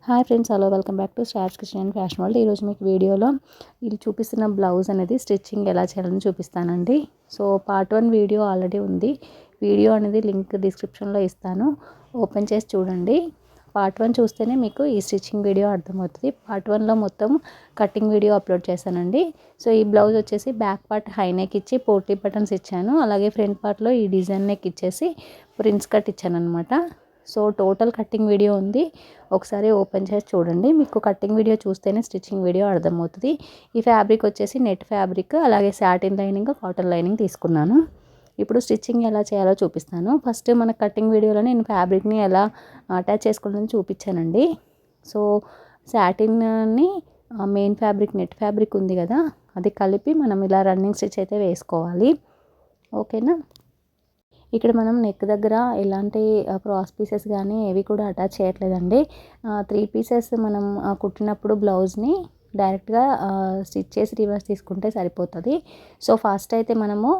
Hi friends, hello, welcome back to stars kitchen and fashion world. ఈరోజు మీకు వీడియోలో ఇది చూపిస్తున్న బ్లౌజ్ అనేది స్టిచ్చింగ్ ఎలా చేయాలని చూపిస్తానండి. సో పార్ట్ 1 వీడియో ఆల్రెడీ ఉంది. వీడియో అనేది లింక్ డిస్క్రిప్షన్లో ఇస్తాను, ఓపెన్ చేసి చూడండి. పార్ట్ 1 చూస్తేనే మీకు ఈ స్టిచ్చింగ్ వీడియో అర్థమవుతుంది. పార్ట్ 1లో మొత్తం కటింగ్ వీడియో అప్లోడ్ చేశానండి. సో ఈ బ్లౌజ్ వచ్చేసి బ్యాక్ పార్ట్ హై నెక్ ఇచ్చి పోటీ బటన్స్ ఇచ్చాను. అలాగే ఫ్రంట్ పార్ట్లో ఈ డిజైన్ నెక్ ఇచ్చేసి ప్రిన్స్ కట్ ఇచ్చాను అనమాట. సో టోటల్ కటింగ్ వీడియో ఉంది, ఒకసారి ఓపెన్ చేసి చూడండి. మీకు కటింగ్ వీడియో చూస్తేనే స్టిచ్చింగ్ వీడియో అర్థమవుతుంది. ఈ ఫ్యాబ్రిక్ వచ్చేసి నెట్ ఫ్యాబ్రిక్, అలాగే సాటిన్ లైనింగ్, కాటన్ లైనింగ్ తీసుకున్నాను. ఇప్పుడు స్టిచ్చింగ్ ఎలా చేయాలో చూపిస్తాను. ఫస్ట్ మన కటింగ్ వీడియోలో నేను ఫ్యాబ్రిక్ని ఎలా అటాచ్ చేసుకోవాలని చూపించానండి. సో సాటిన్ని మెయిన్ ఫ్యాబ్రిక్ నెట్ ఫ్యాబ్రిక్ ఉంది కదా, అది కలిపి మనం ఇలా రన్నింగ్ స్టిచ్ అయితే వేసుకోవాలి. ఓకేనా. ఇక్కడ మనం నెక్ దగ్గర ఎలాంటి క్రాస్ పీసెస్ కానీ ఏవి కూడా అటాచ్ చేయట్లేదండి. 3 పీసెస్ మనం కుట్టినప్పుడు బ్లౌజ్ని డైరెక్ట్గా స్టిచ్ చేసి రివర్స్ తీసుకుంటే సరిపోతుంది. సో ఫస్ట్ అయితే మనము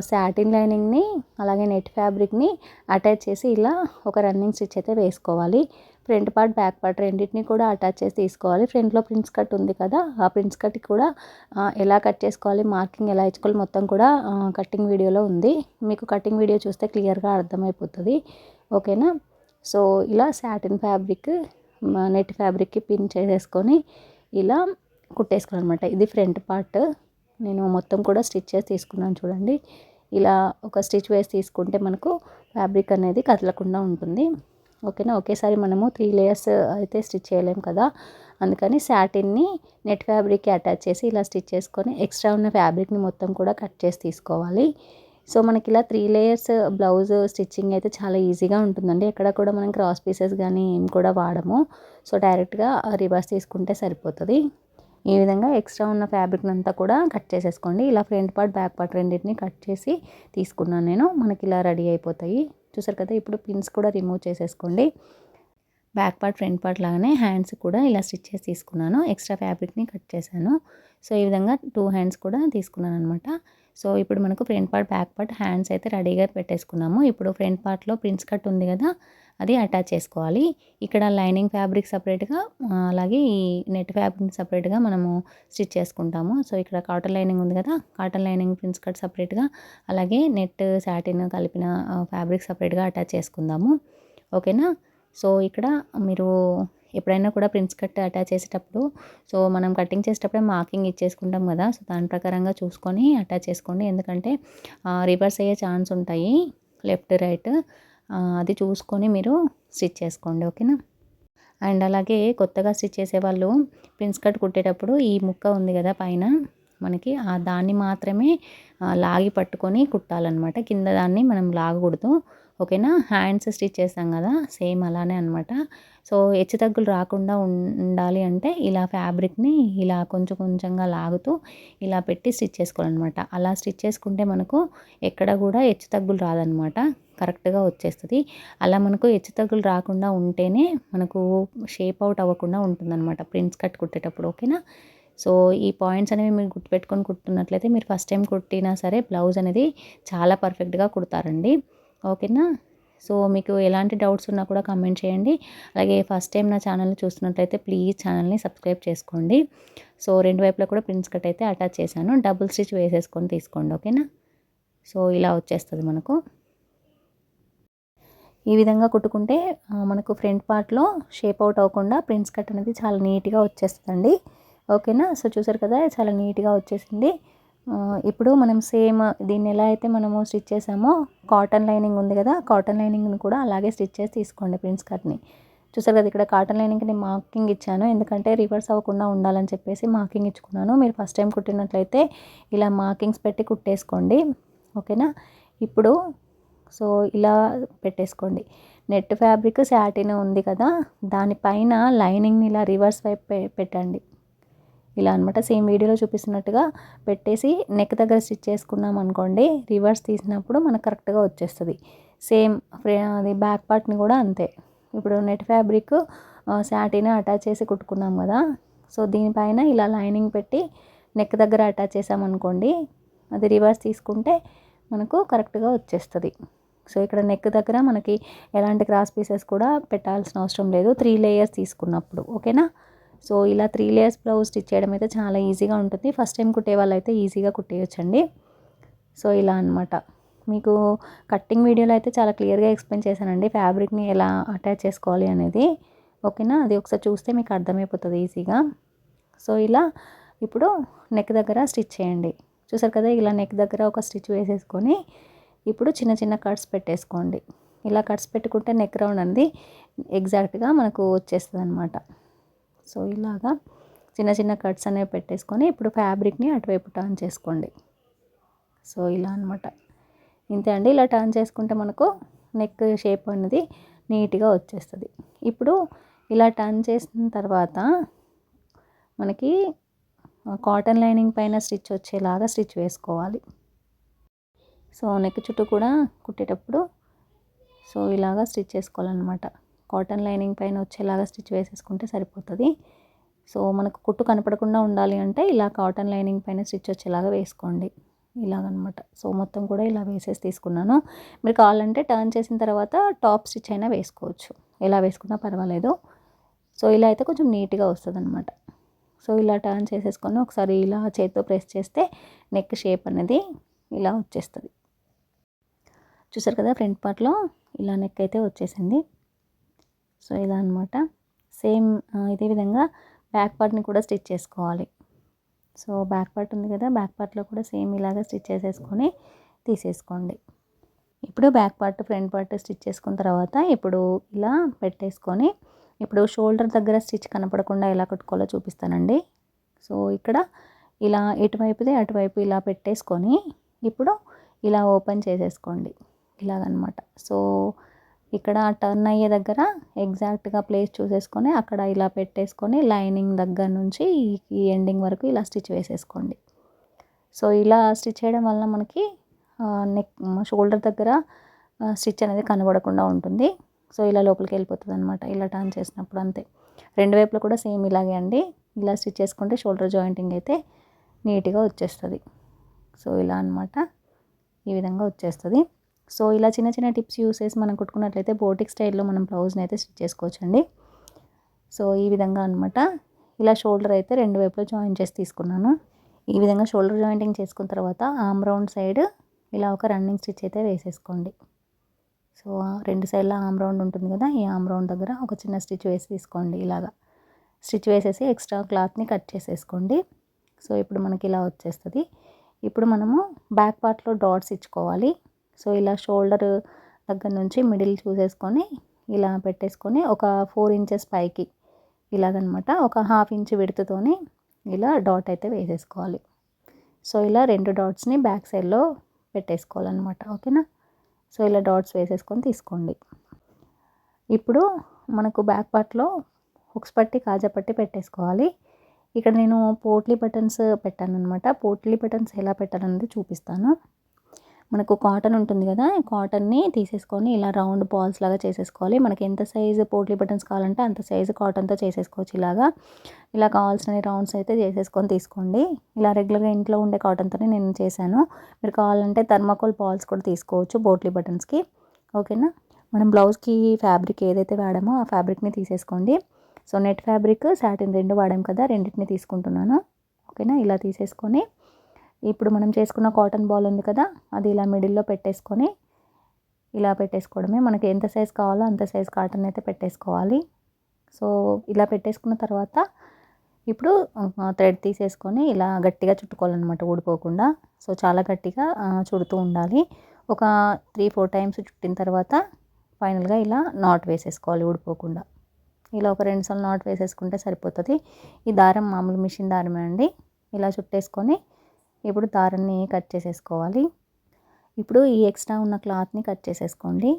సాటిన్ లైనింగ్ని అలాగే నెట్ ఫ్యాబ్రిక్ని అటాచ్ చేసి ఇలా ఒక రన్నింగ్ స్టిచ్ అయితే వేసుకోవాలి. ఫ్రంట్ పార్ట్ బ్యాక్ పార్ట్ రెండింటిని కూడా అటాచ్ చేసి తీసుకోవాలి. ఫ్రంట్లో ప్రిన్స్ కట్ ఉంది కదా, ఆ ప్రిన్స్ కట్ కూడా ఎలా కట్ చేసుకోవాలి, మార్కింగ్ ఎలా ఇచ్చుకోవాలి మొత్తం కూడా కటింగ్ వీడియోలో ఉంది. మీకు కటింగ్ వీడియో చూస్తే క్లియర్గా అర్థమైపోతుంది. ఓకేనా. సో ఇలా సాటిన్ ఫ్యాబ్రిక్ నెట్ ఫ్యాబ్రిక్కి పిన్ చేసేసుకొని ఇలా కుట్టేసుకోవాలన్నమాట. ఇది ఫ్రంట్ పార్ట్. నేను మొత్తం కూడా స్టిచ్ చేసి తీసుకున్నాను చూడండి. ఇలా ఒక స్టిచ్ వేసి తీసుకుంటే మనకు ఫ్యాబ్రిక్ అనేది కదలకుండా ఉంటుంది. ఓకేనా. ఒకేసారి మనము 3 లేయర్స్ అయితే స్టిచ్ చేయలేము కదా, అందుకని సాటిన్ని నెట్ ఫ్యాబ్రిక్కి అటాచ్ చేసి ఇలా స్టిచ్ చేసుకొని ఎక్స్ట్రా ఉన్న ఫ్యాబ్రిక్ని మొత్తం కూడా కట్ చేసి తీసుకోవాలి. సో మనకి ఇలా 3 లేయర్స్ బ్లౌజ్ స్టిచ్చింగ్ అయితే చాలా ఈజీగా ఉంటుందండి. ఎక్కడ కూడా మనం క్రాస్ పీసెస్ కానీ ఏం కూడా వాడము. సో డైరెక్ట్గా రివర్స్ తీసుకుంటే సరిపోతుంది. ఈ విధంగా ఎక్స్ట్రా ఉన్న ఫ్యాబ్రిక్ని అంతా కూడా కట్ చేసేసుకోండి. ఇలా ఫ్రంట్ పార్ట్ బ్యాక్ పార్ట్ రెండింటిని కట్ చేసి తీసుకున్నాను నేను. మనకి ఇలా రెడీ అయిపోతాయి. చూసారు కదా. ఇప్పుడు పిన్స్ కూడా రిమూవ్ చేసేసుకోండి. బ్యాక్ పార్ట్ ఫ్రంట్ పార్ట్ లాగానే హ్యాండ్స్ కూడా ఇలా స్టిచ్ చేసి తీసుకున్నాను. ఎక్స్ట్రా ఫ్యాబ్రిక్ని కట్ చేశాను. సో ఈ విధంగా 2 హ్యాండ్స్ కూడా తీసుకున్నాను అనమాట. సో ఇప్పుడు మనకు front part back part hands అయితే రెడీగా పెట్టేసుకున్నాము. ఇప్పుడు ఫ్రంట్ పార్ట్లో ప్రిన్స్ కట్ ఉంది కదా, అది అటాచ్ చేసుకోవాలి. ఇక్కడ లైనింగ్ ఫ్యాబ్రిక్ సపరేట్గా, అలాగే ఈ నెట్ ఫ్యాబ్రిక్ సపరేట్గా మనము స్టిచ్ చేసుకుంటాము. సో ఇక్కడ కాటన్ లైనింగ్ ఉంది కదా, కాటన్ లైనింగ్ ప్రిన్స్ కట్ సపరేట్గా, అలాగే నెట్ సాటిన్ కలిపిన ఫ్యాబ్రిక్ సపరేట్గా అటాచ్ చేసుకుందాము. ఓకేనా. సో ఇక్కడ మీరు ఎప్పుడైనా కూడా ప్రిన్స్ కట్ అటాచ్ చేసేటప్పుడు, సో మనం కటింగ్ చేసేటప్పుడే మార్కింగ్ ఇచ్చేసుకుంటాం కదా, సో దాని ప్రకారంగా చూసుకొని అటాచ్ చేసుకోండి. ఎందుకంటే రివర్స్ అయ్యే ఛాన్స్ ఉంటాయి, లెఫ్ట్ రైట్. అది చూసుకొని మీరు స్టిచ్ చేసుకోండి. ఓకేనా. అండ్ అలాగే కొత్తగా స్టిచ్ చేసేవాళ్ళు ప్రిన్స్ కట్ కుట్టేటప్పుడు ఈ ముక్క ఉంది కదా పైన మనకి, దాన్ని మాత్రమే లాగి పట్టుకొని కుట్టాలన్నమాట. కింద దాన్ని మనం లాగకూడదు. ఓకేనా. హ్యాండ్స్ స్టిచ్ చేస్తాం కదా, సేమ్ అలానే అనమాట. సో హెచ్చు తగ్గులు రాకుండా ఉండాలి అంటే ఇలా ఫ్యాబ్రిక్ని ఇలా కొంచెం కొంచెంగా లాగుతూ ఇలా పెట్టి స్టిచ్ చేసుకోవాలన్నమాట. అలా స్టిచ్ చేసుకుంటే మనకు ఎక్కడ కూడా హెచ్చు తగ్గులు రాదనమాట, కరెక్ట్గా వచ్చేస్తుంది. అలా మనకు హెచ్చు తగ్గులు రాకుండా ఉంటేనే మనకు షేప్ అవుట్ అవ్వకుండా ఉంటుందన్నమాట ప్రిన్స్ కట్ కుట్టేటప్పుడు. ఓకేనా. సో ఈ పాయింట్స్ అనేవి మీరు గుర్తుపెట్టుకొని కుట్టున్నట్లయితే మీరు ఫస్ట్ టైం కుట్టినా సరే బ్లౌజ్ అనేది చాలా పర్ఫెక్ట్గా కుడతారండి. ఓకేనా. సో మీకు ఎలాంటి డౌట్స్ ఉన్నా కూడా కామెంట్ చేయండి. అలాగే ఫస్ట్ టైం నా ఛానల్ని చూస్తున్నట్లయితే ప్లీజ్ ఛానల్ని సబ్స్క్రైబ్ చేసుకోండి. సో 2 వైపులా కూడా ప్రిన్స్ కట్ అయితే అటాచ్ చేశాను. డబుల్ స్టిచ్ వేసేసుకొని తీసుకోండి. ఓకేనా. సో ఇలా వచ్చేస్తుంది మనకు. ఈ విధంగా కుట్టుకుంటే మనకు ఫ్రంట్ పార్ట్లో షేప్ అవుట్ అవ్వకుండా ప్రిన్స్ కట్ అనేది చాలా నీట్గా వచ్చేస్తుందండి. ఓకేనా. సో చూసారు కదా, చాలా నీట్గా వచ్చేసింది. ఇప్పుడు మనం సేమ్ దీన్ని ఎలా అయితే మనము స్టిచ్ చేసామో, కాటన్ లైనింగ్ ఉంది కదా, కాటన్ లైనింగ్ని కూడా అలాగే స్టిచ్ చేసి తీసుకోండి ప్రిన్స్ కట్ని. చూసారు కదా, ఇక్కడ కాటన్ లైనింగ్కి నేను మార్కింగ్ ఇచ్చాను, ఎందుకంటే రివర్స్ అవ్వకుండా ఉండాలని చెప్పేసి మార్కింగ్ ఇచ్చుకున్నాను. మీరు ఫస్ట్ టైం కుట్టినట్లయితే ఇలా మార్కింగ్స్ పెట్టి కుట్టేసుకోండి. ఓకేనా. ఇప్పుడు సో ఇలా పెట్టేసుకోండి. నెట్ ఫ్యాబ్రిక్ సాటిన్ ఉంది కదా, దానిపైన లైనింగ్ని ఇలా రివర్స్ వైపు పెట్టండి. ఇలా అనమాట. సేమ్ వీడియోలో చూపిస్తున్నట్టుగా పెట్టేసి నెక్ దగ్గర స్టిచ్ చేసుకున్నాం అనుకోండి, రివర్స్ తీసినప్పుడు మనకు కరెక్ట్గా వచ్చేస్తుంది. సేమ్ అది బ్యాక్ పార్ట్ని కూడా అంతే. ఇప్పుడు నెట్ ఫ్యాబ్రిక్ సాటిన్ అటాచ్ చేసి కుట్టుకున్నాం కదా, సో దీనిపైన ఇలా లైనింగ్ పెట్టి నెక్ దగ్గర అటాచ్ చేసామనుకోండి, అది రివర్స్ తీసుకుంటే మనకు కరెక్ట్గా వచ్చేస్తుంది. సో ఇక్కడ నెక్ దగ్గర మనకి ఎలాంటి క్రాస్ పీసెస్ కూడా పెట్టాల్సిన అవసరం లేదు 3 లేయర్స్ తీసుకున్నప్పుడు. ఓకేనా. సో ఇలా 3 లేయర్స్ బ్లౌజ్ స్టిచ్ చేయడం అయితే చాలా ఈజీగా ఉంటుంది. ఫస్ట్ టైం కుట్టే వాళ్ళైతే ఈజీగా కుట్టేయొచ్చండి. సో ఇలా అనమాట. మీకు కట్టింగ్ వీడియోలో అయితే చాలా క్లియర్గా ఎక్స్ప్లెయిన్ చేశానండి ఫ్యాబ్రిక్ని ఎలా అటాచ్ చేసుకోవాలి అనేది. ఓకేనా. అది ఒకసారి చూస్తే మీకు అర్థమైపోతుంది ఈజీగా. సో ఇలా ఇప్పుడు నెక్ దగ్గర స్టిచ్ చేయండి. చూసారు కదా, ఇలా నెక్ దగ్గర ఒక స్టిచ్ వేసేసుకొని ఇప్పుడు చిన్న చిన్న కట్స్ పెట్టేసుకోండి. ఇలా కట్స్ పెట్టుకుంటే నెక్ రౌండ్ అనేది ఎగ్జాక్ట్గా మనకు వచ్చేస్తుంది అనమాట. సో ఇలాగా చిన్న చిన్న కట్స్ అనేవి పెట్టేసుకొని ఇప్పుడు ఫ్యాబ్రిక్ని అటువైపు టర్న్ చేసుకోండి. సో ఇలా అనమాట. ఇంతే అండి. ఇలా టర్న్ చేసుకుంటే మనకు నెక్ షేప్ అనేది నీట్గా వచ్చేస్తుంది. ఇప్పుడు ఇలా టర్న్ చేసిన తర్వాత మనకి కాటన్ లైనింగ్ పైన స్టిచ్ వచ్చేలాగా స్టిచ్ వేసుకోవాలి. సో నెక్ చుట్టూ కూడా కుట్టేటప్పుడు సో ఇలాగా స్టిచ్ చేసుకోవాలన్నమాట. కాటన్ లైనింగ్ పైన వచ్చేలాగా స్టిచ్ వేసేసుకుంటే సరిపోతుంది. సో మనకు కుట్టు కనపడకుండా ఉండాలి అంటే ఇలా కాటన్ లైనింగ్ పైన స్టిచ్ వచ్చేలాగా వేసుకోండి. ఇలాగనమాట. సో మొత్తం కూడా ఇలా వేసేసి తీసుకున్నాను. మీరు కావాలంటే టర్న్ చేసిన తర్వాత టాప్ స్టిచ్ అయినా వేసుకోవచ్చు, ఎలా వేసుకున్నా పర్వాలేదు. సో ఇలా అయితే కొంచెం నీట్గా వస్తుంది అనమాట. సో ఇలా టర్న్ చేసేసుకొని ఒకసారి ఇలా చేతితో ప్రెస్ చేస్తే నెక్ షేప్ అనేది ఇలా వచ్చేస్తుంది. చూసారు కదా, ఫ్రంట్ పార్ట్లో ఇలా నెక్ అయితే వచ్చేసింది. సో ఇలా అనమాట. సేమ్ ఇదే విధంగా బ్యాక్ పార్ట్ని కూడా స్టిచ్ చేసుకోవాలి. సో బ్యాక్ పార్ట్ ఉంది కదా, బ్యాక్ పార్ట్లో కూడా సేమ్ ఇలాగా స్టిచ్ చేసేసుకొని తీసేసుకోండి. ఇప్పుడు back part front part stitch చేసుకున్న తర్వాత ఇప్పుడు ఇలా పెట్టేసుకొని ఇప్పుడు షోల్డర్ దగ్గర స్టిచ్ కనపడకుండా ఎలా కట్టుకోవాలో చూపిస్తానండి. సో ఇక్కడ ఇలా ఎటువైపుదే అటువైపు ఇలా పెట్టేసుకొని ఇప్పుడు ఇలా ఓపెన్ చేసేసుకోండి ఇలాగనమాట. సో ఇక్కడ టర్న్ అయ్యే దగ్గర ఎగ్జాక్ట్గా ప్లేస్ చూసేసుకొని అక్కడ ఇలా పెట్టేసుకొని లైనింగ్ దగ్గర నుంచి ఈ ఎండింగ్ వరకు ఇలా స్టిచ్ వేసేసుకోండి. సో ఇలా స్టిచ్ చేయడం వల్ల మనకి నెక్ షోల్డర్ దగ్గర స్టిచ్ అనేది కనబడకుండా ఉంటుంది. సో ఇలా లోపలికి వెళ్ళిపోతుంది అనమాట ఇలా టర్న్ చేసినప్పుడు. అంతే, రెండు వైపులో కూడా సేమ్ ఇలాగే అండి. ఇలా స్టిచ్ చేసుకుంటే షోల్డర్ జాయింటింగ్ అయితే నీట్గా వచ్చేస్తుంది. సో ఇలా అనమాట, ఈ విధంగా వచ్చేస్తుంది. సో ఇలా చిన్న చిన్న టిప్స్ యూస్ చేసి మనం కుట్టుకున్నట్లయితే బోటిక్ స్టైల్లో మనం బ్లౌజ్ని అయితే స్టిచ్ చేసుకోవచ్చండి. సో ఈ విధంగా అనమాట. ఇలా షోల్డర్ అయితే రెండు వైపులో జాయిన్ చేసి తీసుకున్నాను. ఈ విధంగా షోల్డర్ జాయింటింగ్ చేసుకున్న తర్వాత ఆర్మ్ రౌండ్ సైడ్ ఇలా ఒక రన్నింగ్ స్టిచ్ అయితే వేసేసుకోండి. సో రెండు సైడ్ల ఆర్మ్ రౌండ్ ఉంటుంది కదా, ఈ ఆర్మ్ రౌండ్ దగ్గర ఒక చిన్న స్టిచ్ వేసి తీసుకోండి. ఇలాగా స్టిచ్ వేసేసి ఎక్స్ట్రా క్లాత్ని కట్ చేసేసుకోండి. సో ఇప్పుడు మనకి ఇలా వచ్చేస్తుంది. ఇప్పుడు మనము బ్యాక్ పార్ట్లో డాట్స్ ఇచ్చుకోవాలి. సో ఇలా షోల్డర్ దగ్గర నుంచి మిడిల్ చూసేసుకొని ఇలా పెట్టేసుకొని ఒక 4 ఇంచెస్ పైకి ఇలాగనమాట ఒక 1/2 ఇంచ్ విడుతుతోని ఇలా డాట్ అయితే వేసేసుకోవాలి. సో ఇలా 2 డాట్స్ని బ్యాక్ సైడ్లో పెట్టేసుకోవాలన్నమాట. ఓకేనా. సో ఇలా డాట్స్ వేసేసుకొని తీసుకోండి. ఇప్పుడు మనకు బ్యాక్ పార్ట్లో హుక్స్ పట్టి కాజా పట్టి పెట్టేసుకోవాలి. ఇక్కడ నేను పోట్లీ బటన్స్ పెట్టాను అనమాట. పోట్లీ బటన్స్ ఎలా పెట్టాలనేది చూపిస్తాను. మనకు కాటన్ ఉంటుంది కదా, కాటన్ని తీసేసుకొని ఇలా రౌండ్ బాల్స్ లాగా చేసేసుకోవాలి. మనకి ఎంత సైజు పోట్లీ బటన్స్ కావాలంటే అంత సైజు కాటన్తో చేసేసుకోవచ్చు. ఇలా కావాల్సిన రౌండ్స్ అయితే చేసేసుకొని తీసుకోండి. ఇలా రెగ్యులర్గా ఇంట్లో ఉండే కాటన్తోనే నేను చేశాను. మీరు కావాలంటే థర్మాకోల్ బాల్స్ కూడా తీసుకోవచ్చు పోట్లీ బటన్స్కి. ఓకేనా. మనం బ్లౌజ్కి ఫ్యాబ్రిక్ ఏదైతే వాడామో ఆ ఫ్యాబ్రిక్ని తీసేసుకోండి. సో నెట్ ఫ్యాబ్రిక్, సాటిన్ రెండు వాడాం కదా, రెండింటిని తీసుకుంటున్నాను. ఓకేనా. ఇలా తీసేసుకొని ఇప్పుడు మనం చేసుకున్న కాటన్ బాల్ ఉంది కదా, అది ఇలా మిడిల్లో పెట్టేసుకొని ఇలా పెట్టేసుకోవడమే. మనకి ఎంత సైజ్ కావాలో అంత సైజ్ కాటన్ అయితే పెట్టేసుకోవాలి. సో ఇలా పెట్టేసుకున్న తర్వాత ఇప్పుడు థ్రెడ్ తీసేసుకొని ఇలా గట్టిగా చుట్టుకోవాలన్నమాట, ఊడిపోకుండా. సో చాలా గట్టిగా చుడుతూ ఉండాలి. ఒక 3-4 టైమ్స్ చుట్టిన తర్వాత ఫైనల్గా ఇలా నాట్ వేసేసుకోవాలి ఊడిపోకుండా. ఇలా ఒక 2 సార్లు నాట్ వేసేసుకుంటే సరిపోతుంది. ఈ దారం మామూలు మిషన్ దారమే అండి. ఇలా చుట్టేసుకొని ఇప్పుడు దారాన్ని కట్ చేసేసుకోవాలి. ఇప్పుడు ఈ ఎక్స్ట్రా ఉన్న క్లాత్ని కట్ చేసేసుకోండి.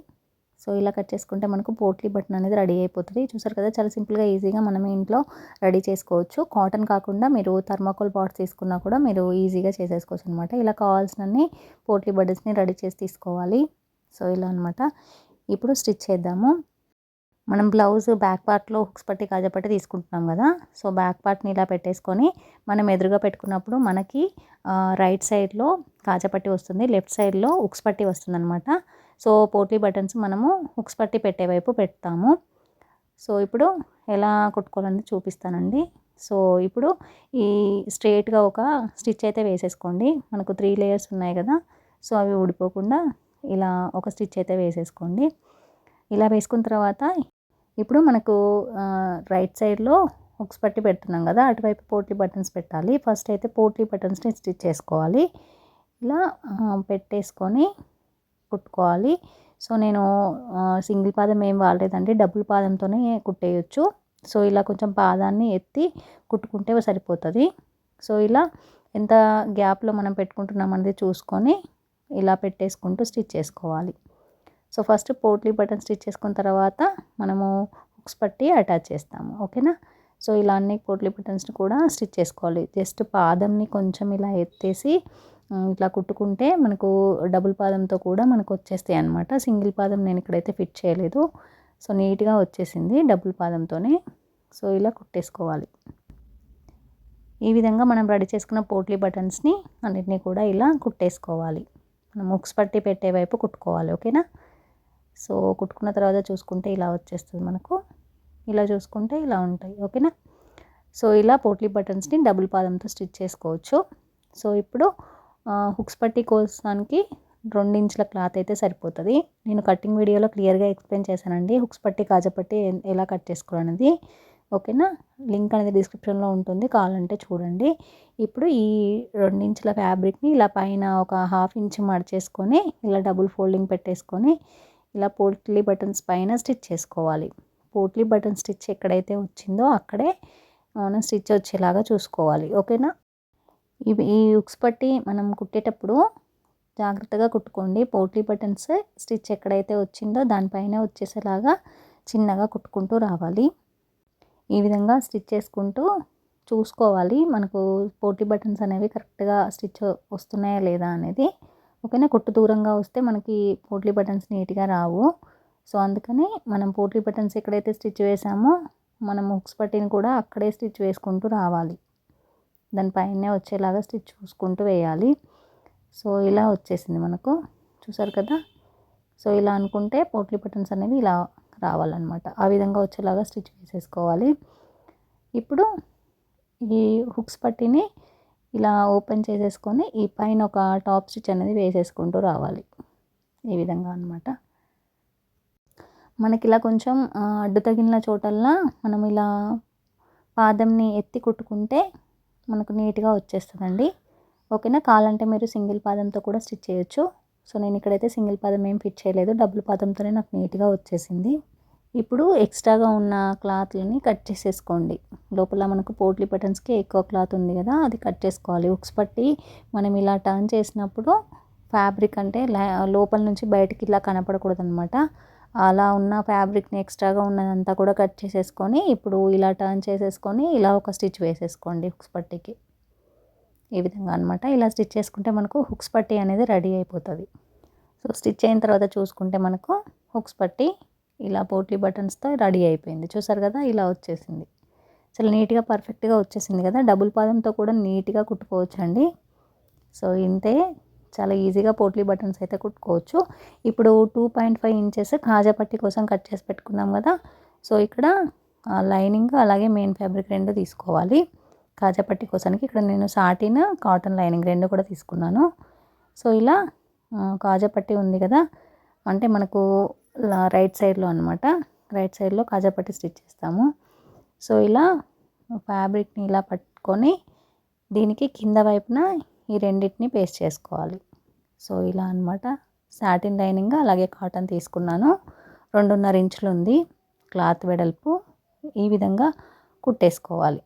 సో ఇలా కట్ చేసుకుంటే మనకు పోట్లీ బటన్ అనేది రెడీ అయిపోతుంది. చూసారు కదా, చాలా సింపుల్గా ఈజీగా మనమే ఇంట్లో రెడీ చేసుకోవచ్చు. కాటన్ కాకుండా మీరు థర్మాకోల్ బాట్స్ తీసుకున్నా కూడా మీరు ఈజీగా చేసేసుకోవచ్చు అనమాట. ఇలా కావాల్సినన్ని పోట్లీ బటన్స్ని రెడీ చేసి తీసుకోవాలి. సో ఇలా అనమాట. ఇప్పుడు స్టిచ్ చేద్దాము. మనం బ్లౌజ్ బ్యాక్ పార్ట్లో హుక్స్ పట్టి కాజా పట్టి తీసుకుంటున్నాం కదా, సో బ్యాక్ పార్ట్ని ఇలా పెట్టేసుకొని మనం ఎదురుగా పెట్టుకున్నప్పుడు మనకి రైట్ సైడ్లో కాజా పట్టి వస్తుంది, లెఫ్ట్ సైడ్లో హుక్స్ పట్టి వస్తుంది అనమాట. సో పోట్లీ బటన్స్ మనము హుక్స్ పట్టి పెట్టే వైపు పెడతాము. సో ఇప్పుడు ఎలా కుట్టుకోవాలని చూపిస్తానండి. సో ఇప్పుడు ఈ స్ట్రెయిట్గా ఒక స్టిచ్ అయితే వేసేసుకోండి. మనకు 3 లేయర్స్ ఉన్నాయి కదా, సో అవి ఊడిపోకుండా ఇలా ఒక స్టిచ్ అయితే వేసేసుకోండి. ఇలా వేసుకున్న తర్వాత ఇప్పుడు మనకు రైట్ సైడ్లో హుక్స్ పట్టి పెడుతున్నాం కదా, అటువైపు పోట్లీ బటన్స్ పెట్టాలి. ఫస్ట్ అయితే పోట్లీ బటన్స్ని స్టిచ్ చేసుకోవాలి. ఇలా పెట్టేసుకొని కుట్టుకోవాలి. సో నేను సింగిల్ పాదం ఏం వాడలేదండి, డబుల్ పాదంతోనే కుట్టేయచ్చు. సో ఇలా కొంచెం పాదాన్ని ఎత్తి కుట్టుకుంటే సరిపోతుంది. సో ఇలా ఎంత గ్యాప్లో మనం పెట్టుకుంటున్నాం అనేది చూసుకొని ఇలా పెట్టేసుకుంటూ స్టిచ్ చేసుకోవాలి. So first potli button stitch చేసుకున్న తర్వాత మనము హుక్స్ పట్టి అటాచ్ చేస్తాము. ఓకేనా. సో ఇలా అన్ని పోట్లీ బటన్స్ని కూడా స్టిచ్ చేసుకోవాలి. జస్ట్ పాదంని కొంచెం ఇలా ఎత్తేసి ఇట్లా కుట్టుకుంటే మనకు డబుల్ పాదంతో కూడా మనకు వచ్చేస్తాయి అన్నమాట. సింగిల్ పాదం నేను ఇక్కడైతే ఫిట్ చేయలేదు. సో నీట్గా వచ్చేసింది డబుల్ పాదంతోనే. సో ఇలా కుట్టేసుకోవాలి. ఈ విధంగా మనం రెడీ చేసుకున్న పోట్లీ బటన్స్ని అన్నిటినీ కూడా ఇలా కుట్టేసుకోవాలి. మనం హుక్స్ పట్టి పెట్టే వైపు కుట్టుకోవాలి. ఓకేనా. సో కుట్టుకున్న తర్వాత చూసుకుంటే ఇలా వచ్చేస్తుంది మనకు. ఇలా చూసుకుంటే ఇలా ఉంటాయి. ఓకేనా. సో ఇలా పోట్లీ బటన్స్ని డబుల్ పాదంతో స్టిచ్ చేసుకోవచ్చు. సో ఇప్పుడు హుక్స్ పట్టి కోసానికి 2 ఇంచుల క్లాత్ అయితే సరిపోతుంది. నేను కటింగ్ వీడియోలో క్లియర్గా ఎక్స్ప్లెయిన్ చేశానండి, హుక్స్ పట్టి కాజపట్టి ఎలా కట్ చేసుకోవాలనేది. ఓకేనా. లింక్ అనేది డిస్క్రిప్షన్లో ఉంటుంది, కావాలంటే చూడండి. ఇప్పుడు ఈ 2 ఇంచుల ఫ్యాబ్రిక్ని ఇలా పైన ఒక 1/2 ఇంచ్ మడిచేసుకొని ఇలా డబుల్ ఫోల్డింగ్ పెట్టేసుకొని ఇలా పోట్లీ బటన్స్ పైన స్టిచ్ చేసుకోవాలి. పోట్లీ బటన్ స్టిచ్ ఎక్కడైతే వచ్చిందో అక్కడే మనం స్టిచ్ వచ్చేలాగా చూసుకోవాలి. ఓకేనా. ఈ హుక్స్ పట్టి మనం కుట్టేటప్పుడు జాగ్రత్తగా కుట్టుకోండి. పోట్లీ బటన్స్ స్టిచ్ ఎక్కడైతే వచ్చిందో దానిపైన వచ్చేసేలాగా చిన్నగా కుట్టుకుంటూ రావాలి. ఈ విధంగా స్టిచ్ చేసుకుంటూ చూసుకోవాలి మనకు పోట్లీ బటన్స్ అనేవి కరెక్ట్గా స్టిచ్ వస్తున్నాయా లేదా అనేది. ఓకేనా. కుట్టు దూరంగా వస్తే మనకి పోట్లీ బటన్స్ నీట్గా రావు. సో అందుకని మనం పోట్లీ బటన్స్ ఎక్కడైతే స్టిచ్ వేసామో మనం హుక్స్ పట్టిని కూడా అక్కడే స్టిచ్ వేసుకుంటూ రావాలి. దానిపైనే వచ్చేలాగా స్టిచ్ చూసుకుంటూ వేయాలి. సో ఇలా వచ్చేసింది మనకు, చూసారు కదా. సో ఇలా అనుకుంటే పోట్లీ బటన్స్ అనేవి ఇలా రావాలన్నమాట. ఆ విధంగా వచ్చేలాగా స్టిచ్ వేసేసుకోవాలి. ఇప్పుడు ఈ హుక్స్ పట్టిని ఇలా ఓపెన్ చేసేసుకొని ఈ పైన ఒక టాప్ స్టిచ్ అనేది వేసేసుకుంటూ రావాలి. ఈ విధంగా అన్నమాట. మనకి ఇలా కొంచెం అడ్డు తగిలిన చోటల్లా మనం ఇలా పాదంని ఎత్తి కుట్టుకుంటే మనకు నీట్గా వచ్చేస్తుందండి. ఓకేనా. కావాలంటే మీరు సింగిల్ పాదంతో కూడా స్టిచ్ చేయొచ్చు. సో నేను ఇక్కడైతే సింగిల్ పాదం ఏం ఫిట్ చేయలేదు, డబుల్ పాదంతోనే నాకు నీట్గా వచ్చేసింది. ఇప్పుడు ఎక్స్ట్రాగా ఉన్న క్లాత్లని కట్ చేసేసుకోండి. లోపల మనకు పోట్లీ బటన్స్కి ఎక్కువ క్లాత్ ఉంది కదా, అది కట్ చేసుకోవాలి. హుక్స్ పట్టి మనం ఇలా టర్న్ చేసినప్పుడు ఫ్యాబ్రిక్ అంటే లోపల నుంచి బయటికి ఇలా కనపడకూడదు అనమాట. అలా ఉన్న ఫ్యాబ్రిక్ని ఎక్స్ట్రాగా ఉన్నదంతా కూడా కట్ చేసేసుకొని ఇప్పుడు ఇలా టర్న్ చేసేసుకొని ఇలా ఒక స్టిచ్ వేసేసుకోండి హుక్స్ పట్టికి. ఈ విధంగా అనమాట. ఇలా స్టిచ్ చేసుకుంటే మనకు హుక్స్ పట్టి అనేది రెడీ అయిపోతుంది. సో స్టిచ్ అయిన తర్వాత చూసుకుంటే మనకు హుక్స్ పట్టి ఇలా పోట్లీ బటన్స్తో రెడీ అయిపోయింది. చూసారు కదా, ఇలా వచ్చేసింది. చాలా నీట్గా పర్ఫెక్ట్గా వచ్చేసింది కదా. డబుల్ పాదంతో కూడా నీట్గా కుట్టుకోవచ్చు అండి. సో ఇంతే, చాలా ఈజీగా పోట్లీ బటన్స్ అయితే కుట్టుకోవచ్చు. ఇప్పుడు 2.5 ఇంచెస్ కాజా పట్టి కోసం కట్ చేసి పెట్టుకున్నాం కదా. సో ఇక్కడ లైనింగ్ అలాగే మెయిన్ ఫ్యాబ్రిక్ 2 తీసుకోవాలి. కాజా పట్టి కోసానికి ఇక్కడ నేను సాటిన్ కాటన్ లైనింగ్ 2 కూడా తీసుకున్నాను. సో ఇలా కాజా పట్టి ఉంది కదా, అంటే మనకు రైట్ సైడ్లో అనమాట, రైట్ సైడ్లో కాజా పట్టి స్టిచ్ చేస్తాము. సో ఇలా ఫ్యాబ్రిక్ని ఇలా పట్టుకొని దీనికి కింద వైపున ఈ రెండింటిని పేస్ట్ చేసుకోవాలి. సో ఇలా అనమాట. సాటిన్ లైనింగ్ అలాగే కాటన్ తీసుకున్నాను. 2.5 ఇంచులు ఉంది క్లాత్ వెడల్పు. ఈ విధంగా కుట్టేసుకోవాలి.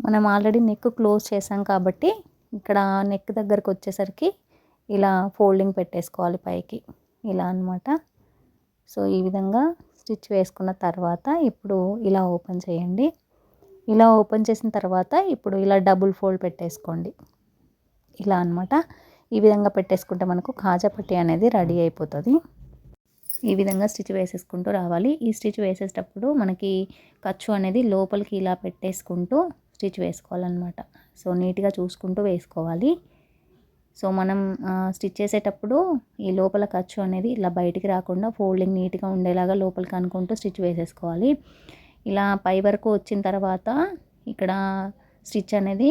మనం ఆల్రెడీ నెక్ క్లోజ్ చేసాం కాబట్టి ఇక్కడ నెక్ దగ్గరకు వచ్చేసరికి ఇలా ఫోల్డింగ్ పెట్టేసుకోవాలి పైకి, ఇలా అనమాట. సో ఈ విధంగా స్టిచ్ వేసుకున్న తర్వాత ఇప్పుడు ఇలా ఓపెన్ చేయండి. ఇలా ఓపెన్ చేసిన తర్వాత ఇప్పుడు ఇలా డబుల్ ఫోల్డ్ పెట్టేసుకోండి, ఇలా అనమాట. ఈ విధంగా పెట్టేసుకుంటే మనకు కాజా పట్టి అనేది రెడీ అయిపోతుంది. ఈ విధంగా స్టిచ్ వేసేసుకుంటూ రావాలి. ఈ స్టిచ్ వేసేటప్పుడు మనకి ఖర్చు అనేది లోపలికి ఇలా పెట్టేసుకుంటూ స్టిచ్ వేసుకోవాలన్నమాట. సో నీట్గా చూసుకుంటూ వేసుకోవాలి. సో మనం స్టిచ్ చేసేటప్పుడు ఈ లోపల ఖర్చు అనేది ఇలా బయటికి రాకుండా ఫోల్డింగ్ నీట్గా ఉండేలాగా లోపలికి అనుకుంటూ స్టిచ్ వేసేసుకోవాలి. ఇలా పై వరకు వచ్చిన తర్వాత ఇక్కడ స్టిచ్ అనేది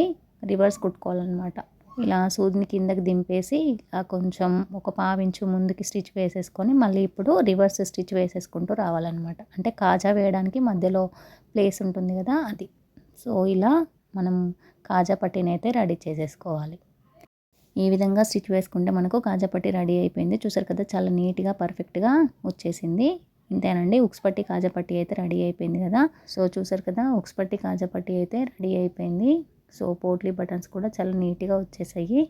రివర్స్ కుట్టుకోవాలన్నమాట. ఇలా సూదిని కిందకి దింపేసి కొంచెం ఒక పావించు ముందుకి స్టిచ్ వేసేసుకొని మళ్ళీ ఇప్పుడు రివర్స్ స్టిచ్ వేసేసుకుంటూ రావాలన్నమాట. అంటే కాజా వేయడానికి మధ్యలో ప్లేస్ ఉంటుంది కదా అది. సో ఇలా మనం కాజా పట్టీని అయితే రెడీ చేసేసుకోవాలి. ఈ విధంగా స్టిచ్ వేసుకుంటే మనకు కాజా పట్టీ రెడీ అయిపోయింది. చూసారు కదా చాలా నీట్గా పర్ఫెక్ట్గా వచ్చేసింది. ఇంతేనండి, ఉక్స్ పట్టీ కాజా పట్టీ అయితే రెడీ అయిపోయింది కదా. సో చూసారు కదా ఉక్స్ పట్టీ కాజా పట్టీ అయితే రెడీ అయిపోయింది. సో పోట్లీ బటన్స్ కూడా చాలా నీట్గా వచ్చేసాయి.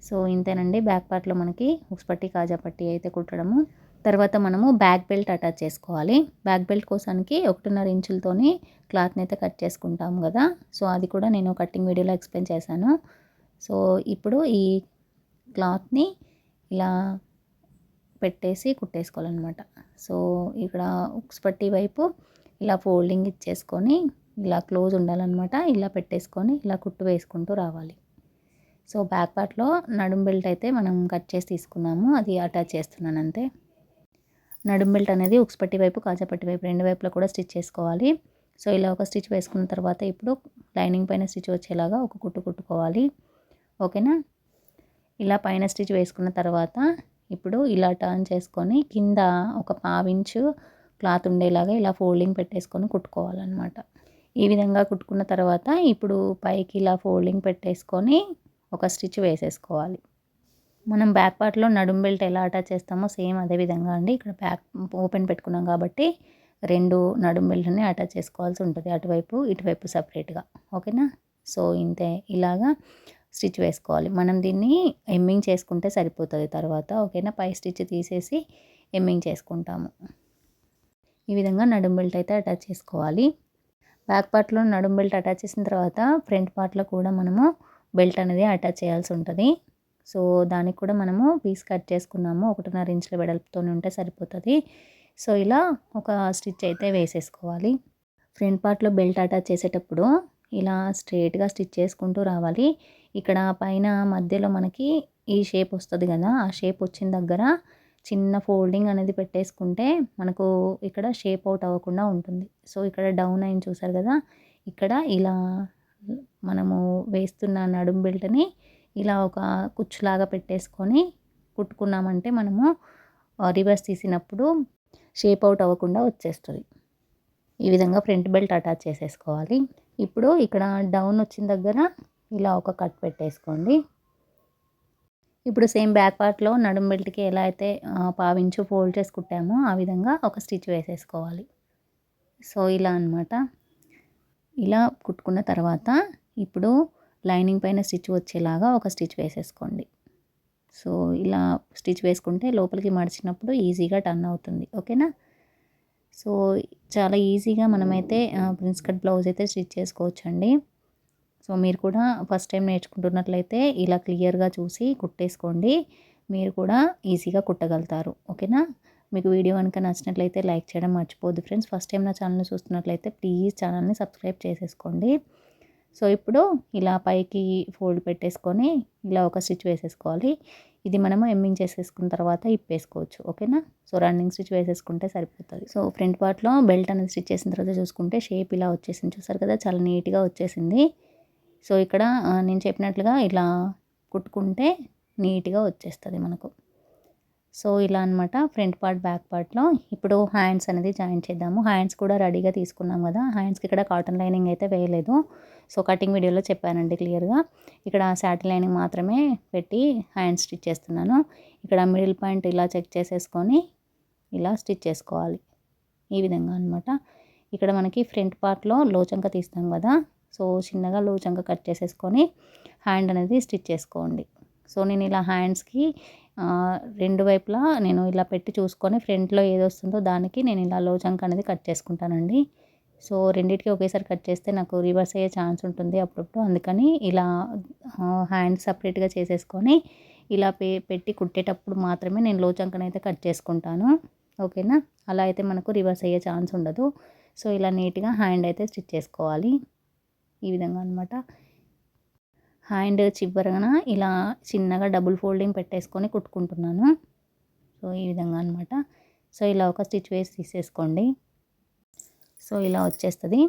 సో ఇంతేనండి, బ్యాక్ పార్ట్లో మనకి ఉక్స్ పట్టీ కాజా పట్టీ అయితే కుట్టడము. తర్వాత మనము బ్యాక్ బెల్ట్ అటాచ్ చేసుకోవాలి. బ్యాక్ బెల్ట్ కోసానికి 1.5 ఇంచులతోని క్లాత్ని అయితే కట్ చేసుకుంటాము కదా. సో అది కూడా నేను కటింగ్ వీడియోలో ఎక్స్ప్లెయిన్ చేశాను. సో ఇప్పుడు ఈ క్లాత్ని ఇలా పెట్టేసి కుట్టేసుకోవాలన్నమాట. సో ఇక్కడ ఉక్స్ పట్టీ వైపు ఇలా ఫోల్డింగ్ ఇచ్చేసుకొని ఇలా క్లోజ్ ఉండాలన్నమాట. ఇలా పెట్టేసుకొని ఇలా కుట్టు వేసుకుంటూ రావాలి. సో బ్యాక్ పార్ట్లో నడుం బెల్ట్ అయితే మనం కట్ చేసి తీసుకున్నాము, అది అటాచ్ చేస్తున్నాను అంతే. నడుం బెల్ట్ అనేది ఉక్స్ పట్టీ వైపు కాజా పట్టీ వైపు రెండు వైపులా కూడా స్టిచ్ చేసుకోవాలి. సో ఇలా ఒక స్టిచ్ వేసుకున్న తర్వాత ఇప్పుడు లైనింగ్ పైన స్టిచ్ వచ్చేలాగా ఒక కుట్టు కుట్టుకోవాలి. ఓకేనా. ఇలా పైన స్టిచ్ వేసుకున్న తర్వాత ఇప్పుడు ఇలా టర్న్ చేసుకొని కింద ఒక పావించు క్లాత్ ఉండేలాగా ఇలా ఫోల్డింగ్ పెట్టేసుకొని కుట్టుకోవాలన్నమాట. ఈ విధంగా కుట్టుకున్న తర్వాత ఇప్పుడు పైకి ఇలా ఫోల్డింగ్ పెట్టేసుకొని ఒక స్టిచ్ వేసేసుకోవాలి. మనం బ్యాక్ పార్ట్లో నడుం బెల్ట్ ఎలా అటాచ్ చేస్తామో సేమ్ అదే విధంగా అండి. ఇక్కడ బ్యాక్ ఓపెన్ పెట్టుకున్నాం కాబట్టి రెండు నడుం బెల్ట్ని అటాచ్ చేసుకోవాల్సి ఉంటుంది, అటువైపు ఇటువైపు సపరేట్గా. ఓకేనా. సో ఇంతే, ఇలాగా స్టిచ్ వేసుకోవాలి. మనం దీన్ని ఎమ్మింగ్ చేసుకుంటే సరిపోతుంది తర్వాత. ఓకేనా. పై స్టిచ్ తీసేసి ఎమ్మింగ్ చేసుకుంటాము. ఈ విధంగా నడుం బెల్ట్ అయితే అటాచ్ చేసుకోవాలి. బ్యాక్ పార్ట్లో నడుం బెల్ట్ అటాచ్ చేసిన తర్వాత ఫ్రంట్ పార్ట్లో కూడా మనము బెల్ట్ అనేది అటాచ్ చేయాల్సి ఉంటుంది. సో దానికి కూడా మనము పీస్ కట్ చేసుకున్నాము, 1.5 ఇంచుల వెడల్పుతో ఉంటే సరిపోతుంది. సో ఇలా ఒక స్టిచ్ అయితే వేసేసుకోవాలి. ఫ్రంట్ పార్ట్లో బెల్ట్ అటాచ్ చేసేటప్పుడు ఇలా స్ట్రైట్గా స్టిచ్ చేసుకుంటూ రావాలి. ఇక్కడ పైన మధ్యలో మనకి ఈ షేప్ వస్తుంది కదా, ఆ షేప్ వచ్చిన దగ్గర చిన్న ఫోల్డింగ్ అనేది పెట్టేసుకుంటే మనకు ఇక్కడ షేప్ అవుట్ అవ్వకుండా ఉంటుంది. సో ఇక్కడ డౌన్ అయింది చూసారు కదా, ఇక్కడ ఇలా మనము వేస్తున్న నడుం బెల్ట్ని ఇలా ఒక కుచ్చులాగా పెట్టేసుకొని కుట్టుకున్నామంటే మనము రివర్స్ తీసినప్పుడు షేప్ అవుట్ అవ్వకుండా వచ్చేస్తుంది. ఈ విధంగా ఫ్రంట్ బెల్ట్ అటాచ్ చేసేసుకోవాలి. ఇప్పుడు ఇక్కడ డౌన్ వచ్చిన దగ్గర ఇలా ఒక కట్ పెట్టేసుకోండి. ఇప్పుడు సేమ్ బ్యాక్ పార్ట్లో నడుం బెల్ట్కి ఎలా అయితే పావించు ఫోల్డ్ చేసి కుట్టామో ఆ విధంగా ఒక స్టిచ్ వేసేసుకోవాలి. సో ఇలా అన్నమాట. ఇలా కుట్టుకున్న తర్వాత ఇప్పుడు లైనింగ్ పైన స్టిచ్ వచ్చేలాగా ఒక స్టిచ్ వేసేసుకోండి. సో ఇలా స్టిచ్ వేసుకుంటే లోపలికి మడిచినప్పుడు ఈజీగా టర్న్ అవుతుంది. ఓకేనా. సో చాలా ఈజీగా మనమైతే ప్రిన్స్ కట్ బ్లౌజ్ అయితే స్టిచ్ చేసుకోవచ్చండి. సో మీరు కూడా ఫస్ట్ టైం నేర్చుకుంటున్నట్లయితే ఇలా క్లియర్గా చూసి కుట్టేసుకోండి, మీరు కూడా ఈజీగా కుట్టగలుగుతారు. ఓకేనా. మీకు వీడియో కనుక నచ్చినట్లయితే లైక్ చేయడం మర్చిపోద్దు ఫ్రెండ్స్. ఫస్ట్ టైం నా ఛానల్ని చూస్తున్నట్లయితే ప్లీజ్ ఛానల్ని సబ్స్క్రైబ్ చేసేసుకోండి. సో ఇప్పుడు ఇలా పైకి ఫోల్డ్ పెట్టేసుకొని ఇలా ఒక స్టిచ్ వేసేసుకోవాలి. ఇది మనము ఎమ్మింగ్ చేసేసుకున్న తర్వాత ఇప్పేసుకోవచ్చు. ఓకేనా. సో రన్నింగ్ స్టిచ్ వేసేసుకుంటే సరిపోతుంది. సో ఫ్రంట్ పార్ట్లో బెల్ట్ అనేది స్టిచ్ చేసిన తర్వాత చూసుకుంటే షేప్ ఇలా వచ్చేసింది చూసారు కదా, చాలా నీట్గా వచ్చేసింది. సో ఇక్కడ నేను చెప్పినట్లుగా ఇలా కుట్టుకుంటే నీట్గా వచ్చేస్తుంది మనకు. సో ఇలా అనమాట ఫ్రంట్ పార్ట్ బ్యాక్ పార్ట్లో. ఇప్పుడు హ్యాండ్స్ అనేది జాయిన్ చేద్దాము. హ్యాండ్స్ కూడా రెడీగా తీసుకున్నాం కదా, హ్యాండ్స్కి ఇక్కడ కాటన్ లైనింగ్ అయితే వేయలేదు. సో కటింగ్ వీడియోలో చెప్పానండి క్లియర్గా. ఇక్కడ సాటిన్ లైనింగ్ మాత్రమే పెట్టి హ్యాండ్స్ స్టిచ్ చేస్తున్నాను. ఇక్కడ మిడిల్ పాయింట్ ఇలా చెక్ చేసేసుకొని ఇలా స్టిచ్ చేసుకోవాలి. ఈ విధంగా అనమాట. ఇక్కడ మనకి ఫ్రంట్ పార్ట్లో లోచంక తీస్తాం కదా, సో చిన్నగా లోచంక కట్ చేసేసుకొని హ్యాండ్ అనేది స్టిచ్ చేసుకోండి. సో నేను ఇలా హ్యాండ్స్కి రెండు వైపులా నేను ఇలా పెట్టి చూసుకొని ఫ్రంట్లో ఏది వస్తుందో దానికి నేను ఇలా లోచంక అనేది కట్ చేసుకుంటానండి. సో రెండింటికి ఒకేసారి కట్ చేస్తే నాకు రివర్స్ అయ్యే ఛాన్స్ ఉంటుంది అప్పుడప్పుడు, అందుకని ఇలా హ్యాండ్ సపరేట్గా చేసేసుకొని ఇలా పెట్టి కుట్టేటప్పుడు మాత్రమే నేను లోచంకను అయితే కట్ చేసుకుంటాను. ఓకేనా. అలా అయితే మనకు రివర్స్ అయ్యే ఛాన్స్ ఉండదు. సో ఇలా నీట్గా హ్యాండ్ అయితే స్టిచ్ చేసుకోవాలి. ఈ విధంగా అనమాట. హ్యాండ్ చివరన ఇలా చిన్నగా డబుల్ ఫోల్డింగ్ పెట్టేసుకొని కుట్టుకుంటున్నాను. సో ఈ విధంగా అనమాట. సో ఇలా ఒక స్టిచ్ వేసి తీసేసుకోండి. సో ఇలా వచ్చేస్తుంది.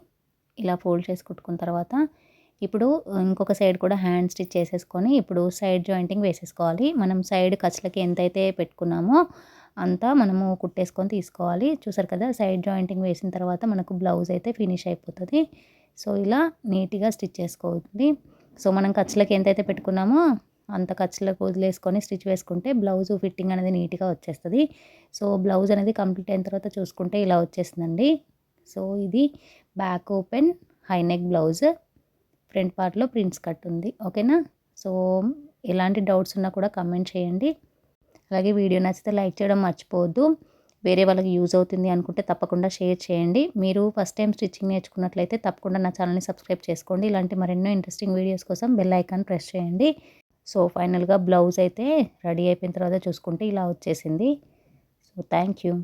ఇలా ఫోల్డ్ చేసి కుట్టుకున్న తర్వాత ఇప్పుడు ఇంకొక సైడ్ కూడా హ్యాండ్ స్టిచ్ చేసేసుకొని ఇప్పుడు సైడ్ జాయింటింగ్ వేసేసుకోవాలి. మనం సైడ్ ఖర్చులకి ఎంతైతే పెట్టుకున్నామో అంతా మనము కుట్టేసుకొని తీసుకోవాలి. చూసారు కదా, సైడ్ జాయింటింగ్ వేసిన తర్వాత మనకు బ్లౌజ్ అయితే ఫినిష్ అయిపోతుంది. సో ఇలా నీట్గా స్టిచ్ చేసుకోవాలి. సో మనం ఖర్చులకి ఎంతైతే పెట్టుకున్నామో అంత ఖర్చులకు వదిలేసుకొని స్టిచ్ వేసుకుంటే బ్లౌజ్ ఫిట్టింగ్ అనేది నీట్గా వచ్చేస్తుంది. సో బ్లౌజ్ అనేది కంప్లీట్ అయిన తర్వాత చూసుకుంటే ఇలా వచ్చేస్తుందండి. సో ఇది back open high neck blouse, front పార్ట్లో ప్రింట్స్ కట్ ఉంది. ఓకేనా. సో ఎలాంటి డౌట్స్ ఉన్నా కూడా కమెంట్ చేయండి. అలాగే వీడియో నచ్చితే లైక్ చేయడం మర్చిపోవద్దు. వేరే వాళ్ళకి యూజ్ అవుతుంది అనుకుంటే తప్పకుండా షేర్ చేయండి. మీరు ఫస్ట్ టైం స్టిచ్చింగ్ నేర్చుకున్నట్లయితే తప్పకుండా నా ఛానల్ని సబ్స్క్రైబ్ చేసుకోండి. ఇలాంటి మరెన్నో ఇంట్రెస్టింగ్ వీడియోస్ కోసం బెల్ ఐకాన్ ప్రెస్ చేయండి. సో ఫైనల్గా బ్లౌజ్ అయితే రెడీ అయిపోయిన తర్వాత చూసుకుంటే ఇలా వచ్చేసింది. So thank you.